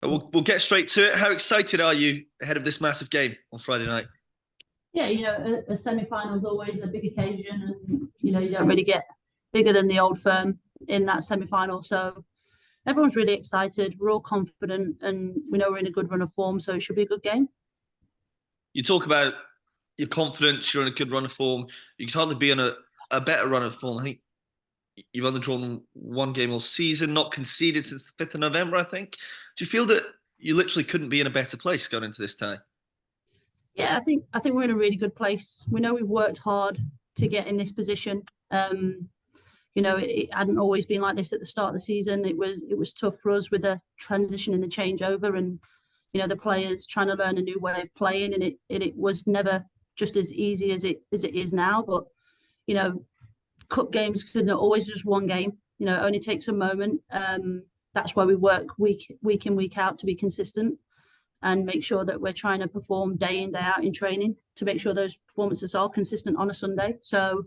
But we'll get straight to it. How excited are you ahead of this massive game on Friday night? Yeah, a semi-final is always a big occasion, and you don't really get bigger than the old firm in that semi-final. So everyone's really excited. We're all confident, and we know we're in a good run of form, so it should be a good game. You talk about your confidence, you're in a good run of form. You could hardly be in a better run of form. I think you've only drawn one game all season, not conceded since the 5th of November, I think. Do you feel that you literally couldn't be in a better place going into this tie? Yeah, I think we're in a really good place. We know we've worked hard to get in this position. It hadn't always been like this at the start of the season. It was tough for us with the transition and the changeover, and the players trying to learn a new way of playing, and it was never just as easy as it is now. But you know, cup games couldn't always just one game. It only takes a moment. That's why we work week in, week out to be consistent and make sure that we're trying to perform day in, day out in training to make sure those performances are consistent on a Sunday. So,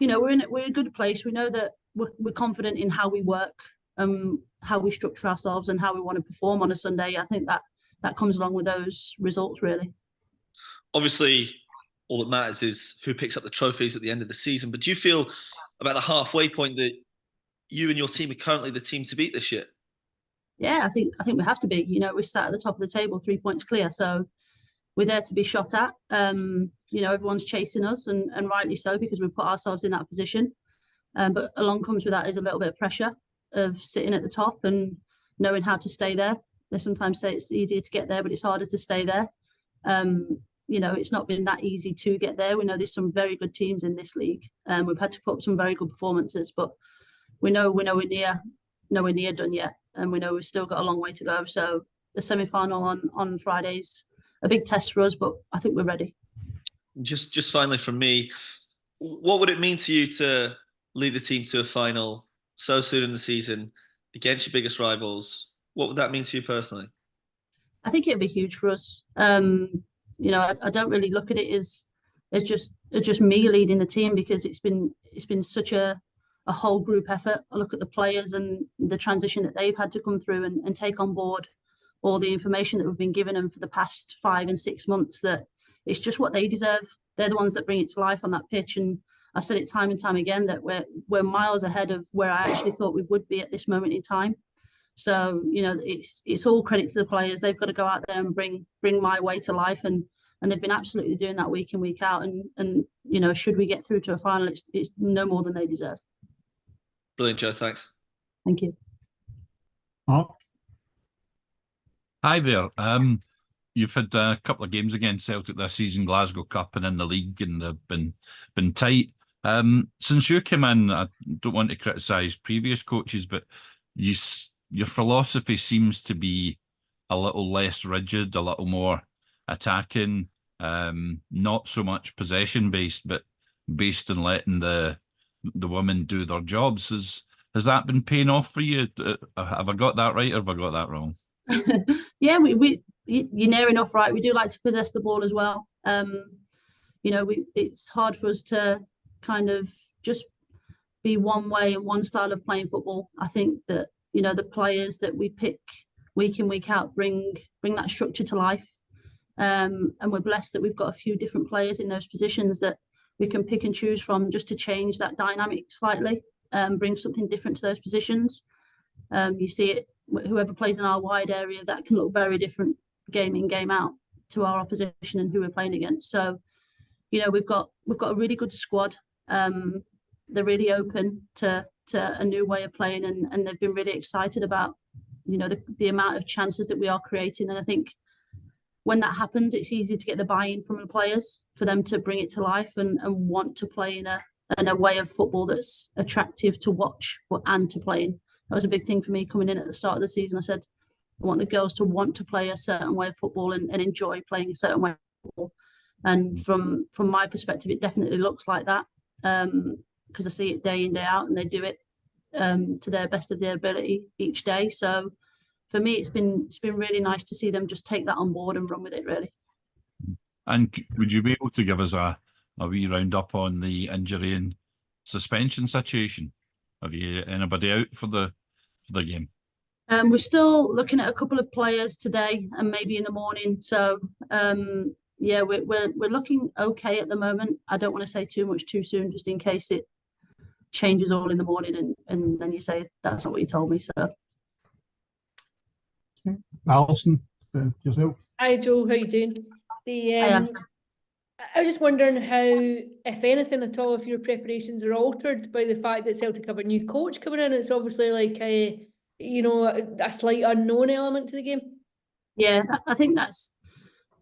we're in a good place. We know that we're confident in how we work, how we structure ourselves, and how we want to perform on a Sunday. I think that comes along with those results, really. Obviously, all that matters is who picks up the trophies at the end of the season. But do you feel about the halfway point that you and your team are currently the team to beat this year? Yeah, I think we have to be. We're sat at the top of the table, 3 points clear. So we're there to be shot at. Everyone's chasing us, and rightly so, because we've put ourselves in that position. But along comes with that is a little bit of pressure of sitting at the top and knowing how to stay there. They sometimes say it's easier to get there, but it's harder to stay there. It's not been that easy to get there. We know there's some very good teams in this league. We've had to put up some very good performances, but we know we're nowhere near done yet, and we know we've still got a long way to go. So the semi-final on Friday's a big test for us, but I think we're ready. Just finally from me, what would it mean to you to lead the team to a final so soon in the season against your biggest rivals? What would that mean to you personally? I think it'd be huge for us. I don't really look at it as just me leading the team, because it's been such a whole group effort. I look at the players and the transition that they've had to come through and take on board all the information that we've been giving them for the past 5 and 6 months, that it's just what they deserve. They're the ones that bring it to life on that pitch. And I've said it time and time again that we're miles ahead of where I actually thought we would be at this moment in time. So, it's all credit to the players. They've got to go out there and bring my way to life, and they've been absolutely doing that week in, week out. And should we get through to a final, it's no more than they deserve. Brilliant, Joe. Thanks. Thank you. Mark? Hi there. You've had a couple of games against Celtic this season, Glasgow Cup and in the league, and they've been tight. Since you came in, I don't want to criticise previous coaches, but your philosophy seems to be a little less rigid, a little more attacking, not so much possession based, but based on letting the women do their jobs. Has that been paying off for you? Have I got that right, or have I got that wrong? Yeah, you're near enough right. We do like to possess the ball as well. It's hard for us to kind of just be one way and one style of playing football. I think that the players that we pick week in, week out bring that structure to life. And we're blessed that we've got a few different players in those positions that we can pick and choose from, just to change that dynamic slightly, bring something different to those positions. You see it, whoever plays in our wide area, that can look very different game in, game out to our opposition and who we're playing against. So, we've got a really good squad. They're really open to a new way of playing, and they've been really excited about the amount of chances that we are creating. And I think when that happens, it's easy to get the buy-in from the players for them to bring it to life and want to play in a way of football that's attractive to watch and to play in. That was a big thing for me coming in at the start of the season. I said, I want the girls to want to play a certain way of football and enjoy playing a certain way of football. And from my perspective, it definitely looks like that, because I see it day in, day out, and they do it to their best of their ability each day. So for me, it's been really nice to see them just take that on board and run with it, really. And would you be able to give us a wee round up on the injury and suspension situation? Have you anybody out for the game? We're still looking at a couple of players today and maybe in the morning. So yeah, we're looking okay at the moment. I don't want to say too much too soon, just in case it changes all in the morning and then you say that's not what you told me. So Alison, yourself. Hi Joe, how you doing? I am. I was just wondering how, if anything at all, if your preparations are altered by the fact that Celtic have a new coach coming in. It's obviously like a slight unknown element to the game. Yeah, I think that's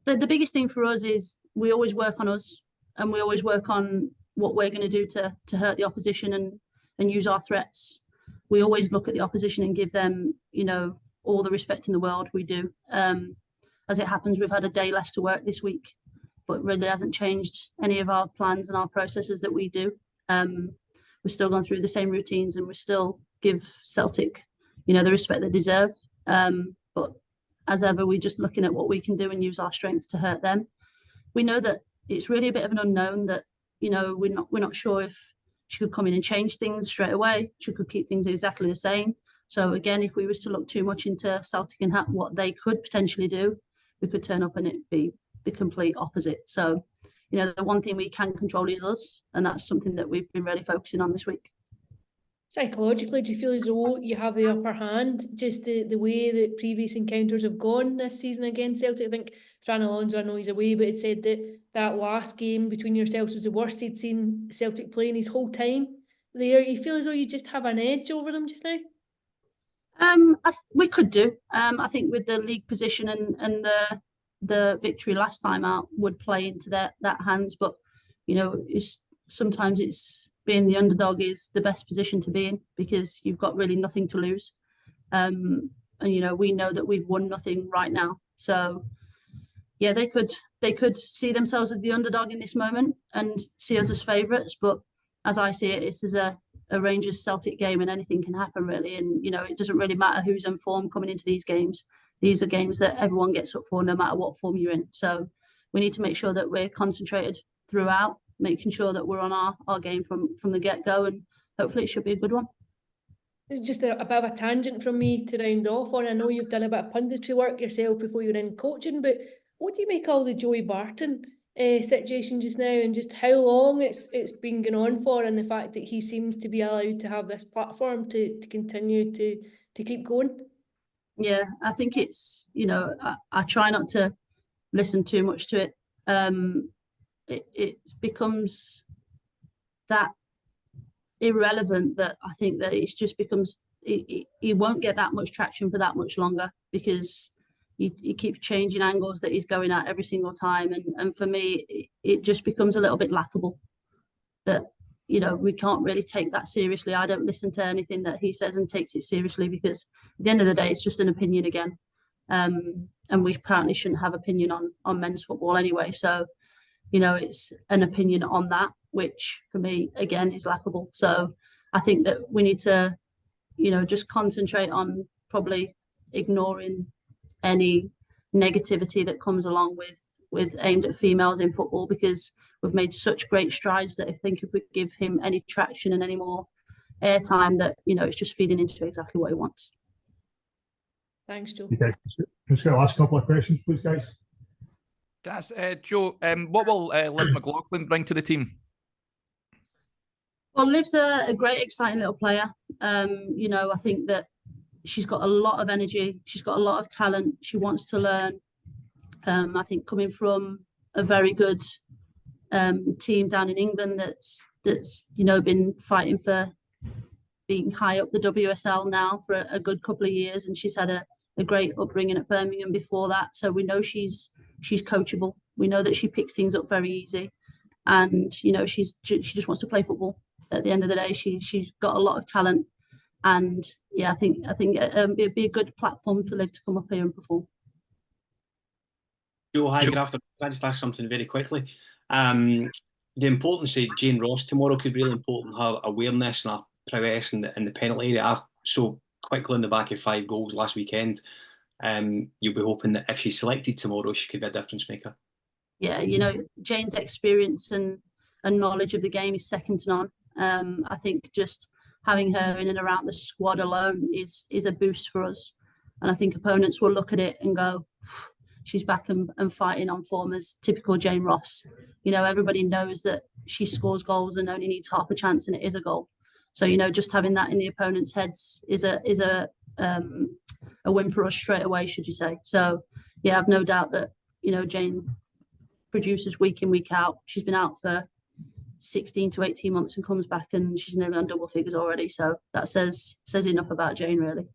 the biggest thing for us is we always work on us and we always work on what we're going to do to hurt the opposition and use our threats. We always look at the opposition and give them, all the respect in the world. We do. As it happens, we've had a day less to work this week, but really hasn't changed any of our plans and our processes that we do. We're still going through the same routines and we still give Celtic, the respect they deserve. But as ever, we're just looking at what we can do and use our strengths to hurt them. We know that it's really a bit of an unknown that, we're not sure if she could come in and change things straight away. She could keep things exactly the same. So again, if we was to look too much into Celtic and what they could potentially do, we could turn up and it be the complete opposite. So, the one thing we can control is us, and that's something that we've been really focusing on this week. Psychologically, do you feel as though you have the upper hand, just the way that previous encounters have gone this season against Celtic? I think Fran Alonso, I know he's away, but it said that last game between yourselves was the worst he'd seen Celtic play in his whole time there. You feel as though you just have an edge over them just now? We could do. I think with the league position and the victory last time out would play into that hands, but sometimes it's being the underdog is the best position to be in because you've got really nothing to lose. And we know that we've won nothing right now. So yeah, they could see themselves as the underdog in this moment and see us as favourites, but as I see it, this is a Rangers Celtic game and anything can happen really. And, it doesn't really matter who's in form coming into these games. These are games that everyone gets up for no matter what form you're in. So we need to make sure that we're concentrated throughout, making sure that we're on our game from the get-go, and hopefully it should be a good one. It's just a bit of a tangent from me to round off on. I know you've done a bit of punditry work yourself before you're in coaching, but what do you make of all the Joey Barton situation just now, and just how long it's been going on for, and the fact that he seems to be allowed to have this platform to continue to keep going? Yeah, I think it's, I try not to listen too much to it. It becomes that irrelevant that I think that it's just becomes, he won't get that much traction for that much longer because he keeps changing angles that he's going at every single time. And for me, it just becomes a little bit laughable that, we can't really take that seriously. I don't listen to anything that he says and takes it seriously because at the end of the day, it's just an opinion again. And we apparently shouldn't have opinion on men's football anyway. So, it's an opinion on that, which for me, again, is laughable. So I think that we need to, just concentrate on probably ignoring any negativity that comes along with aimed at females in football, because we've made such great strides that I think if we give him any traction and any more airtime, that it's just feeding into exactly what he wants. Thanks, Joe. Okay, let's get the last couple of questions, please, guys. That's Joe. What will Liv McLaughlin bring to the team? Well, Liv's a great, exciting little player. I think that she's got a lot of energy. She's got a lot of talent. She wants to learn. I think coming from a very good team down in England that's been fighting for being high up the WSL now for a good couple of years, and she's had a great upbringing at Birmingham before that. So we know she's coachable. We know that she picks things up very easy, and she just wants to play football. At the end of the day, she's got a lot of talent. And yeah, I think it'd be a good platform for Liv to come up here and perform. Joe, hi, good afternoon. Can I just ask something very quickly? The importance of Jane Ross tomorrow could be really important. Her awareness and her prowess in the penalty area. So quickly in the back of 5 goals last weekend. You'll be hoping that if she's selected tomorrow, she could be a difference maker. Yeah, Jane's experience and knowledge of the game is second to none. I think just having her in and around the squad alone is a boost for us. And I think opponents will look at it and go, she's back and fighting on form as typical Jane Ross. You know, everybody knows that she scores goals and only needs half a chance, and it is a goal. So, you know, just having that in the opponent's heads is a win for us straight away, should you say. So, yeah, I've no doubt that, you know, Jane produces week in, week out. She's been out for 16 to 18 months and comes back and she's nearly on double figures already. So that says enough about Jane, really.